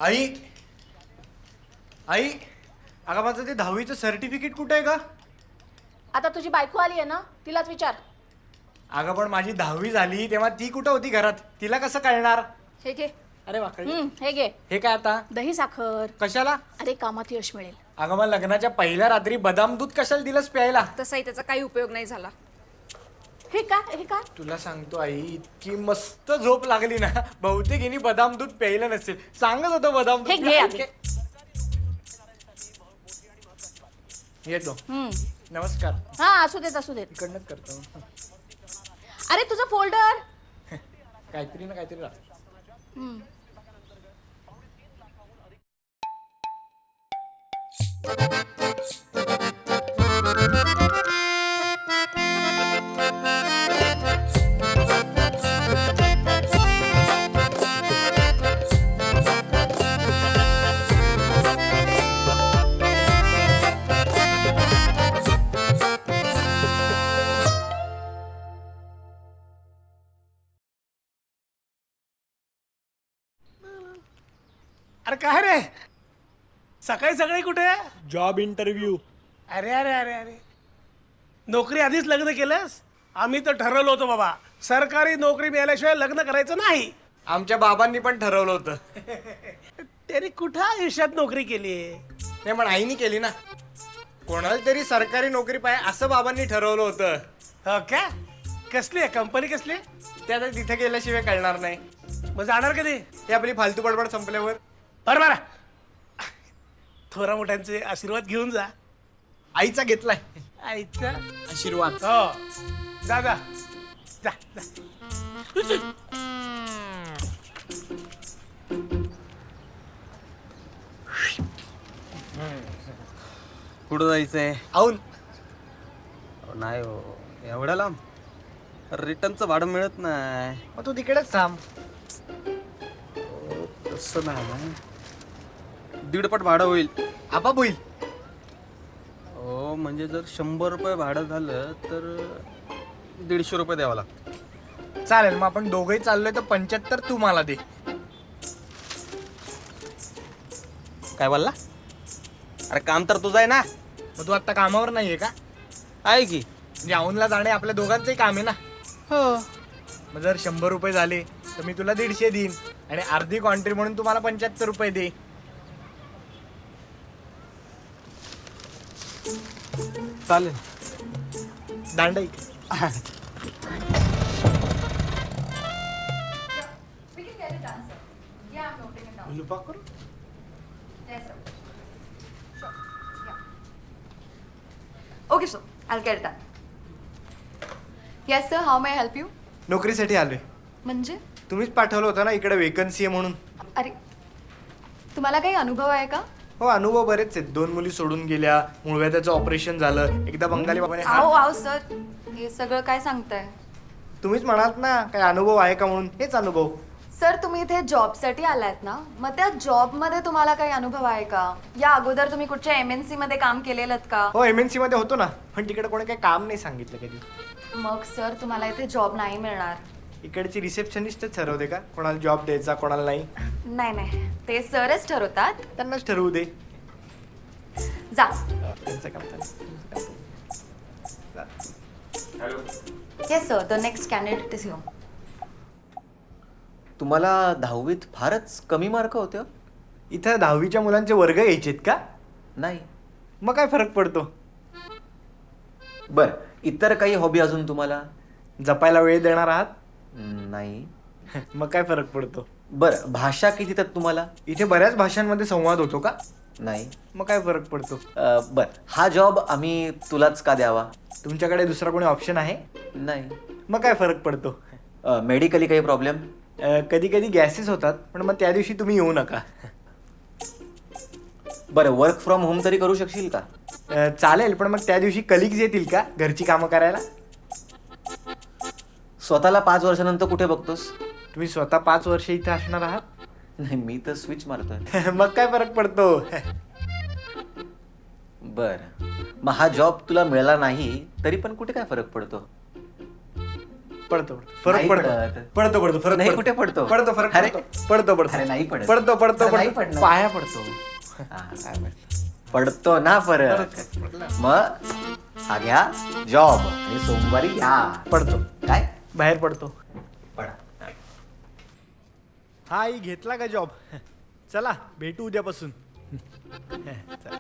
आई आई अगं माझं ते 10वीचं सर्टिफिकेट कुठं आहे का? आता तुझी बायको आली आहे ना, तिलाच विचार. अगं पण माझी 10वी झाली तेव्हा ती कुठं होती घरात? तिला कसं कळणार? हे घे. अरे वाकडी. हे घे. हे काय आता? दही साखर. कशाला? अरे कामात यश मिळेल. अगं मग लग्नाच्या पहिल्या रात्री बदाम दूध कशाला दिलंस प्यायला? तसाही त्याचा काही उपयोग नाही झाला. हे काय? तुला सांगतो आई, इतकी मस्त झोप लागली ना, बहुतेक हिने बदाम दूध प्यायला नसेल. सांगत होतं बदाम हे दूध. घे आधी. येतो. नमस्कार. हा असू देत. इकडनंच करतो. अरे तुझं फोल्डर. काहीतरी ना काहीतरी राहतं. अरे काय रे सकाळी सकाळी कुठे? Job interview. अरे अरे अरे अरे नोकरी आधीच लग्न केलंस? आम्ही तर ठरवलं होतं बाबा, सरकारी नोकरी मिळाल्याशिवाय लग्न करायचं नाही. आमच्या बाबांनी पण ठरवलं होतं. त्यांनी कुठं आयुष्यात नोकरी केली? नाही पण आईनी केली ना. कोणाला तरी सरकारी नोकरी पाहिजे असं बाबांनी ठरवलं होतं. हो का? कसली आहे कंपनी? कसली? ते आता तिथे गेल्याशिवाय कळणार नाही. मग जाणार कधी? हे आपली फालतू बडबड संपल्यावर. बरं थोरा मोठ्यांचे आशीर्वाद घेऊन जा. आईचा घेतलाय आईचा आशीर्वाद. हो जा जा जा जा. कुठं जायचंय? औन नाही हो, एवढ्या लांब रिटर्नचं भाडं मिळत नाही. मग तू तिकडेच थांब. तसं नाही, 1.5 भाडं होईल. आपाप होईल. हो म्हणजे जर 100 रुपये भाडं झालं तर 150 रुपये द्यावं लागतं. चालेल, मग आपण दोघंही चाललोय तर 75 तू मला दे. काय बोलला? अरे काम तर तुझं आहे ना. मग तू आता कामावर नाहीये का? आहे की. म्हणजे औनला जाणे आपल्या दोघांचंही काम आहे ना. हो. मग जर 100 रुपये झाले तर मी तुला 150 देईन आणि अर्धी क्वांटिटी म्हणून तुम्हाला 75 रुपये दे. चालेल. दांडाई. Okay, sir. I'll get it done. Yes, sir. How may I help you? नोकरीसाठी आलोय. म्हणजे? तुम्हीच पाठवलं होतं ना इकडे वेकन्सी आहे म्हणून. अरे तुम्हाला काही अनुभव आहे का? हो, अनुभव बरेच आहेत. 2 मुली सोडून गेल्या, मुळव्याधाचं ऑपरेशन झालं, एकदा बंगाली बाबाने आओ सर, हे सगळं काय सांगताय? तुम्हीच म्हणाल ना काय अनुभव आहे का म्हणून. हेच अनुभव. सर तुम्ही इथे जॉबसाठी आलात ना, मग त्या जॉबमध्ये तुम्हाला काही अनुभव आहे का? या अगोदर तुम्ही कुठच्या MNC मध्ये काम केलेलं का? हो, MNC मध्ये होतो ना, पण तिकडे कोणी काही काम नाही सांगितलं कधी. मग सर तुम्हाला इथे जॉब नाही मिळणार. इकडची रिसेप्शनिस्टच ठरवते का कोणाला जॉब द्यायचा कोणाला नाही? नाही, ते सरच ठरवतात. त्यांनाच ठरवू दे. जा. त्यांचं काम yes sir, the next candidate is here. तुम्हाला 10वीत फारच कमी मार्क होते हो? इथं 10वीच्या मुलांचे वर्ग यायचेत का? नाही. मग काय फरक पडतो? बर, इतर काही हॉबी अजून तुम्हाला? जपायला वेळ देणार आहात? नाही. मग काय फरक पडतो? बर, भाषा किती येतात तुम्हाला? इथे बऱ्याच भाषांमध्ये संवाद होतो का? नाही. मग काय फरक पडतो? बर, हा जॉब आम्ही तुलाच का द्यावा? तुमच्याकडे दुसरा कोणी ऑप्शन आहे? नाही. मग काय फरक पडतो? मेडिकली काही प्रॉब्लेम? कधी कधी गॅसेस होतात, पण मग त्या दिवशी तुम्ही येऊ नका. बरं, वर्क फ्रॉम होम तरी करू शकशील का? चालेल, पण मग त्या दिवशी कलिग्स येतील का घरची कामं करायला? स्वतःला 5 वर्षानंतर कुठे बघतोस? तुम्ही स्वतः 5 वर्ष इथे असणार आहात? नाही, मी तर स्विच मारतोय. मग काय फरक पडतो? बर, मग हा जॉब तुला मिळाला नाही तरी पण कुठे काय फरक पडतो? पडतो फरक नाही पडतो पडत. पडतो पडतो फरक नाही, पडतो. कुठे पडतो? पडतो फरक अरे. पडतो पडतो अरे नाही पडत. पडतो पडतो अरे नाही पडतो पडणार. पाया पडतो हा. पडतो ना फरक. मग हा घ्या जॉब आणि सोमवारी या. पडतो काय बाहेर पडतो पडा. हा घेतला का जॉब चला भेटू उद्यापासून चला